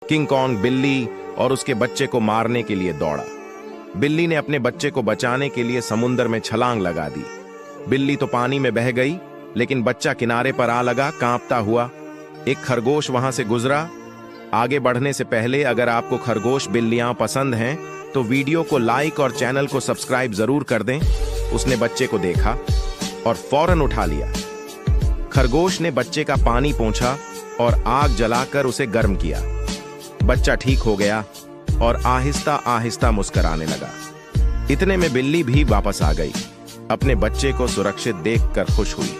King Kong बिल्ली और उसके बच्चे को मारने के लिए दौड़ा। बिल्ली ने अपने बच्चे को बचाने के लिए समुद्र में छलांग लगा दी। बिल्ली तो पानी में बह गई, लेकिन बच्चा किनारे पर आ लगा कांपता हुआ। एक खरगोश वहां से गुजरा। आगे बढ़ने से पहले अगर आपको खरगोश बिल्लियां पसंद हैं तो वीडियो को लाइक और चैनल को सब्सक्राइब जरूर कर दें। उसने बच्चे को देखा और फौरन उठा लिया। खरगोश ने बच्चे का पानी पोंछा और आग जलाकर उसे गर्म किया। बच्चा ठीक हो गया और आहिस्ता आहिस्ता मुस्कुराने लगा। इतने में बिल्ली भी वापस आ गई। अपने बच्चे को सुरक्षित देखकर खुश हुई।